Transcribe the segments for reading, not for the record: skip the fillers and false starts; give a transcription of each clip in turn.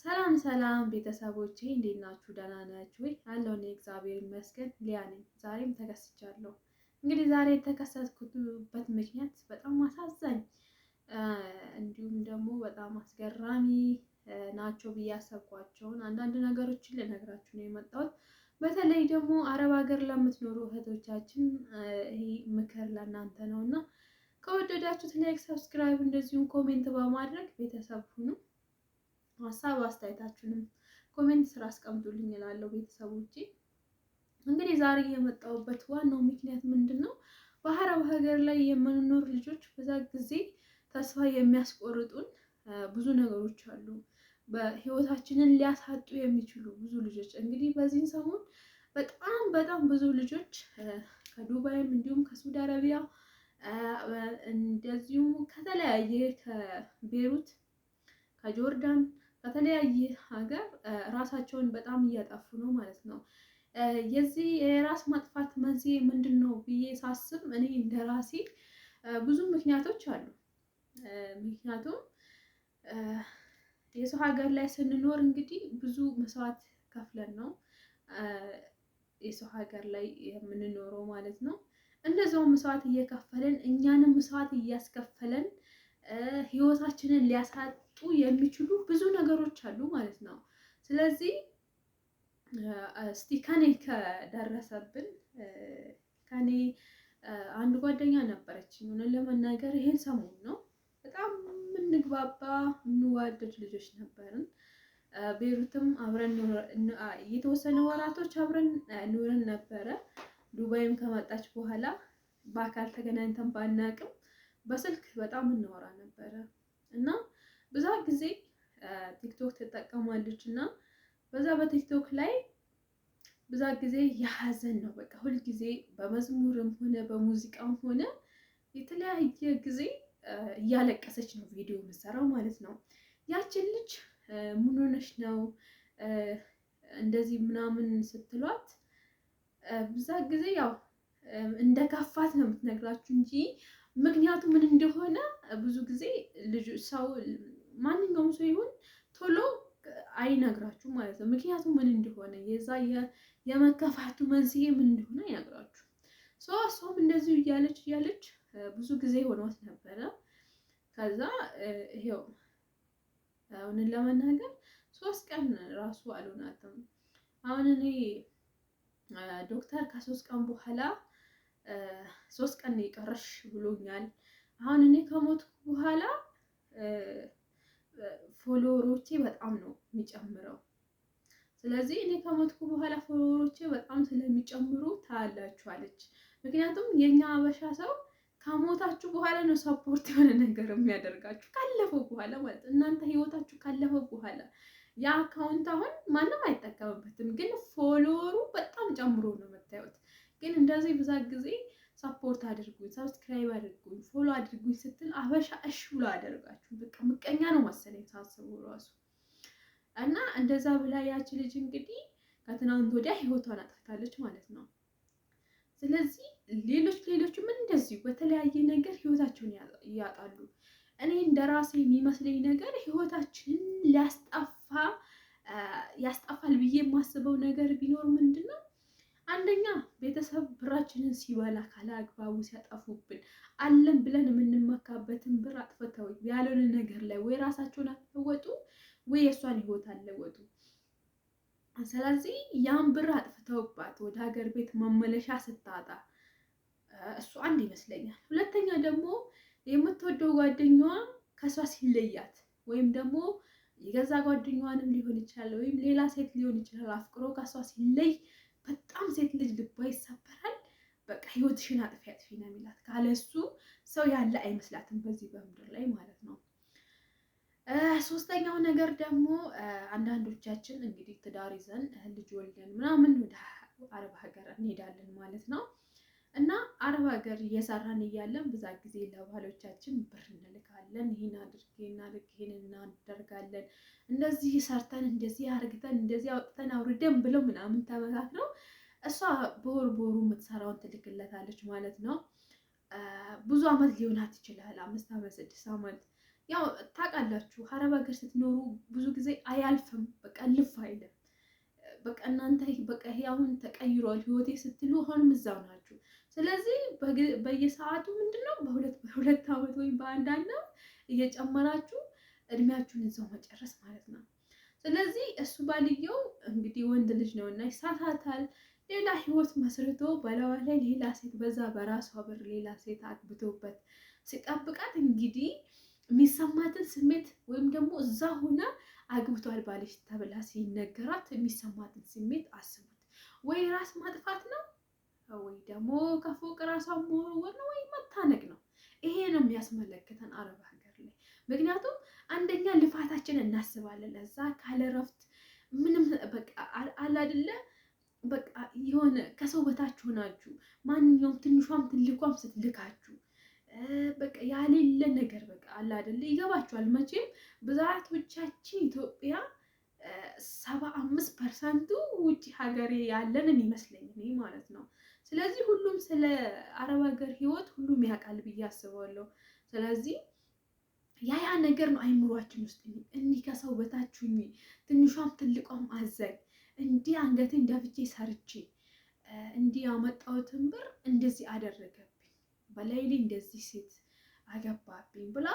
ሰላም ሰላም ቤተሰቦቼ እንዴት ናችሁ? ደህና ናችሁ ወይ? አለሁ እኔ እግዚአብሔር ይመስገን ሊያ ነኝ። ዛሬም ተከስቻለሁ። እንግዲህ ዛሬ የተከሰትኩበት ምክንያት በጣም አሳዛኝ እንዲሁም ደግሞ በጣም አስገራሚ ናቸው ብዬ ያሰብኳቸውን አንዳንድ ነገሮችን ልነግራችሁ ነው የመጣሁት። በተለይ ደግሞ አረብ ሀገር ለምትኖሩ እህቶቻችን ይሄ ምክር ለእናንተ ነው እና ከወደዳችሁት ላይክ፣ ሰብስክራይብ እንደዚሁም ኮሜንት በማድረግ ቤተሰብ ሁኑ። ሀሳብ አስተያየታችሁንም ኮሜንት ስራ አስቀምጡልኝ እላለሁ ቤተሰቦቼ። እንግዲህ ዛሬ የመጣሁበት ዋናው ምክንያት ምንድን ነው? በአረብ ሀገር ላይ የምንኖር ልጆች በዛ ጊዜ ተስፋ የሚያስቆርጡን ብዙ ነገሮች አሉ። በህይወታችንን ሊያሳጡ የሚችሉ ብዙ ልጆች እንግዲህ በዚህ ሰሞን በጣም ብዙ ልጆች ከዱባይም እንዲሁም ከሳውዲ አረቢያ እንደዚሁም ከተለያየ ከቤሩት ከጆርዳን ከተለያየ ሀገር ራሳቸውን በጣም እያጠፉ ነው ማለት ነው። የዚህ የራስ ማጥፋት መንስኤ ምንድን ነው ብዬ ሳስብ እኔ እንደራሴ ብዙ ምክንያቶች አሉ። ምክንያቱም የሰው ሀገር ላይ ስንኖር እንግዲህ ብዙ መስዋዕት ከፍለን ነው የሰው ሀገር ላይ የምንኖረው ማለት ነው። እንደዛው መስዋዕት እየከፈለን እኛንም መስዋዕት እያስከፈለን ህይወታችንን ሊያሳጡ የሚችሉ ብዙ ነገሮች አሉ ማለት ነው። ስለዚህ እስቲ ከኔ ከደረሰብን ከኔ አንድ ጓደኛ ነበረችኝ። ሆነ ለመናገር ይሄን ሰሞን ነው በጣም የምንግባባ የምንዋደድ ልጆች ነበርን። ቤሩትም አብረን የተወሰነ ወራቶች አብረን ኖረን ነበረ። ዱባይም ከመጣች በኋላ በአካል ተገናኝተን ባናቅም በስልክ በጣም እናወራ ነበረ እና ብዙ ጊዜ ቲክቶክ ትጠቀማለች እና በዛ በቲክቶክ ላይ ብዙ ጊዜ የሀዘን ነው በቃ ሁል ጊዜ በመዝሙርም ሆነ በሙዚቃም ሆነ የተለያየ ጊዜ እያለቀሰች ነው ቪዲዮ የምትሰራው ማለት ነው። ያችን ልጅ ምን ሆነሽ ነው እንደዚህ ምናምን ስትሏት ብዙ ጊዜ ያው እንደ ከፋት ነው የምትነግራችሁ እንጂ ምክንያቱ ምን እንደሆነ ብዙ ጊዜ ልጅ ሰው ማንኛውም ሰው ይሁን ቶሎ አይነግራችሁም ማለት ነው። ምክንያቱ ምን እንደሆነ የዛ የመከፋቱ መንስኤ ምን እንደሆነ አይነግራችሁም። እሷም እንደዚሁ እያለች ብዙ ጊዜ ሆኗት ነበረ። ከዛ ይሄው አሁን ለመናገር 3 ቀን ራሱ አልሆናትም። አሁን እኔ ዶክተር ከ3 ቀን በኋላ 3 ቀን የቀረሽ ብሎኛል። አሁን እኔ ከሞትኩ በኋላ ፎሎወሮቼ በጣም ነው የሚጨምረው። ስለዚህ እኔ ከሞትኩ በኋላ ፎሎወሮቼ በጣም ስለሚጨምሩ ታያላችሁ አለች። ምክንያቱም የኛ አበሻ ሰው ከሞታችሁ በኋላ ነው ሰፖርት የሆነ ነገር የሚያደርጋችሁ ካለፈው በኋላ ማለት እናንተ ህይወታችሁ ካለፈው በኋላ ያ አካውንት አሁን ማንም አይጠቀምበትም፣ ግን ፎሎወሩ በጣም ጨምሮ ነው የምታዩት። ግን እንደዚህ ብዛት ጊዜ ሰፖርት አድርጉኝ፣ ሰብስክራይብ አድርጉኝ፣ ፎሎ አድርጉኝ ስትል አበሻ እሺ ብሎ አደርጋችሁ። በቃ ምቀኛ ነው መሰለኝ ሳስቡ ራሱ እና እንደዛ ብላ ያቺ ልጅ እንግዲህ ከትናንት ወዲያ ህይወቷን አጥፍታለች ማለት ነው። ስለዚህ ሌሎችም እንደዚሁ በተለያየ ነገር ህይወታቸውን ያጣሉ። እኔ እንደራሴ የሚመስለኝ ነገር ህይወታችንን ያስጠፋል ብዬ የማስበው ነገር ቢኖር ምንድን ነው? አንደኛ ቤተሰብ ብራችንን ሲበላ ካለ አግባቡ ሲያጠፉብን አለን ብለን የምንመካበትን ብር አጥፍተው ያልሆነ ነገር ላይ ወይ ራሳቸውን አለወጡ ወይ የእሷን ህይወት አለወጡ። ስለዚህ ያን ብር አጥፍተውባት ወደ ሀገር ቤት መመለሻ ስታጣ እሱ አንድ ይመስለኛል። ሁለተኛ ደግሞ የምትወደው ጓደኛዋ ከሷ ሲለያት ወይም ደግሞ የገዛ ጓደኛዋንም ሊሆን ይችላል ወይም ሌላ ሴት ሊሆን ይችላል አፍቅሮ ከሷ ሲለይ በጣም ሴት ልጅ ልቧ ይሰበራል። በቃ ህይወትሽን አጥፊ ነው የሚላት። ካለሱ ሰው ያለ አይመስላትም በዚህ በምድር ላይ ማለት ነው። ሶስተኛው ነገር ደግሞ አንዳንዶቻችን እንግዲህ ትዳር ይዘን ልጅ ወልደን ምናምን ወደ አረብ ሀገር እንሄዳለን ማለት ነው። እና አረብ ሀገር እየሰራን እያለን ብዙ ጊዜ ለባሎቻችን ብር እንልካለን። ይሄን ይሄን እናደርጋለን፣ እንደዚህ ሰርተን እንደዚህ አርግተን እንደዚህ አውጥተን አውርደን ብለው ምናምን ተመካክረው እሷ በወሩ የምትሰራውን ትልክለታለች ማለት ነው። ብዙ አመት ሊሆናት ይችላል፣ 5 አመት 6 አመት። ያው ታውቃላችሁ አረብ ሀገር ስትኖሩ ብዙ ጊዜ አያልፍም፣ በቃ ልፍ አይልም። በቃ እናንተ በቃ ይሄ አሁን ተቀይሯል ህይወቴ ስትሉ አሁንም እዛው ናችሁ። ስለዚህ በየሰዓቱ ምንድነው በሁለት ዓመት ወይም በአንድ ዓመት እየጨመራችሁ እድሜያችሁን እዛው መጨረስ ማለት ነው። ስለዚህ እሱ ባልየው እንግዲህ ወንድ ልጅ ነውና ይሳሳታል። ሌላ ህይወት መስርቶ በላዋ ላይ ሌላ ሴት በዛ በራሷ ብር ሌላ ሴት አግብቶበት ሲጠብቃት እንግዲህ የሚሰማትን ስሜት ወይም ደግሞ እዛ ሆና አግብቷል ባልሽ ተብላ ሲነገራት የሚሰማትን ስሜት አስቡት። ወይ ራስ ማጥፋት ነው ወይ ደግሞ ከፎቅ ራሷን መወርወር ነው ወይ መታነቅ ነው። ይሄ ነው የሚያስመለክተን አረብ ሀገር ላይ። ምክንያቱም አንደኛ ልፋታችን እናስባለን። ለዛ ካለ ረፍት ምንም በቃ አለ አይደለ በቃ የሆነ ከሰው በታች ሆናችሁ ማንኛውም ትንሿም ትልቋም ስትልካችሁ በቃ ያሌለ ነገር በቃ አለ አይደለ ይገባችኋል። መቼም ብዛቶቻችን ኢትዮጵያ 75% ውጭ ሀገር ያለን የሚመስለኝ እኔ ማለት ነው። ስለዚህ ሁሉም ስለ አረብ ሀገር ህይወት ሁሉም ያውቃል ብዬ አስባለሁ። ስለዚህ ያ ነገር ነው አይምሯችን ውስጥ እንዲህ ከሰው በታች ሁኚ ትንሿም ትልቋም አዛኝ እንዲህ አንገቴን ደፍቼ ሰርቼ እንዲህ ያመጣሁትን ብር እንደዚህ አደረገብኝ በላይ ላይ እንደዚህ ሴት አገባብኝ ብላ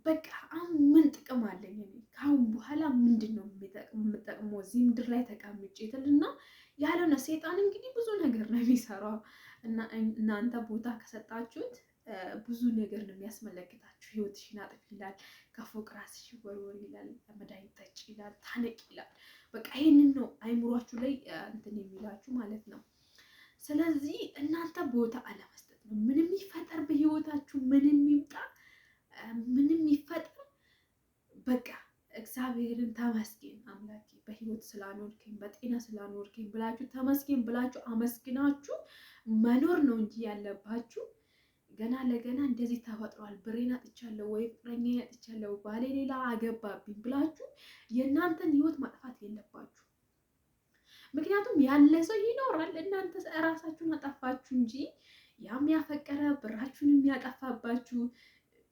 በቃ አሁን ምን ጥቅም አለኝ እኔ ከአሁን በኋላ ምንድን ነው የምጠቅመው እዚህ ምድር ላይ ተቀምጬ ትልና ያለነ ሰይጣን እንግዲህ ብዙ ነገር ነው የሚሰራው። እና እናንተ ቦታ ከሰጣችሁት ብዙ ነገር ነው የሚያስመለክታችሁ። ህይወትሽን አጥፍ ይላል፣ ከፎቅ ራስሽ ወርወር ይላል፣ መድኃኒት ጠጪ ይላል፣ ታነቅ ይላል። በቃ ይሄንን ነው አይምሯችሁ ላይ እንትን የሚላችሁ ማለት ነው። ስለዚህ እናንተ ቦታ አለመስጠት ነው። ምንም ይፈጠር በህይወታችሁ ምንም ይምጣ ምንም ይፈጠር በቃ እግዚአብሔርን ተመስገን አምላኬ በህይወት ስላኖርከኝ በጤና ስላኖርከኝ ብላችሁ ተመስገን ብላችሁ አመስግናችሁ መኖር ነው እንጂ ያለባችሁ ገና ለገና እንደዚህ ተፈጥሯል ብሬን አጥቻለሁ ወይ ፍቅረኛዬን አጥቻለሁ ባሌ ሌላ አገባብኝ ብላችሁ የእናንተን ህይወት ማጥፋት የለባችሁ። ምክንያቱም ያለ ሰው ይኖራል። እናንተ ራሳችሁን አጠፋችሁ እንጂ ያም ያፈቀረ ብራችሁን የሚያጠፋባችሁ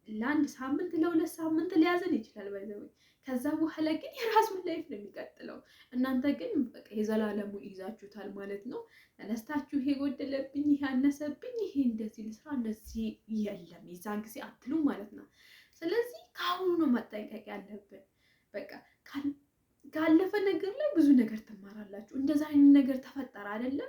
ለአንድ ሳምንት ለሁለት ሳምንት ሊያዝን ይችላል ባይዘው። ከዛ በኋላ ግን የራሱን ላይፍ ነው የሚቀጥለው። እናንተ ግን በቃ የዘላለሙ ይዛችሁታል ማለት ነው። ተነስታችሁ ይሄ ጎደለብኝ፣ ይሄ አነሰብኝ፣ ይሄ እንደዚህ ልስራ እንደዚህ የለም የዛን ጊዜ አትሉ ማለት ነው። ስለዚህ ከአሁኑ ነው መጠንቀቅ ያለብን። በቃ ካለፈ ነገር ላይ ብዙ ነገር ትማራላችሁ። እንደዛ አይነት ነገር ተፈጠረ አይደለም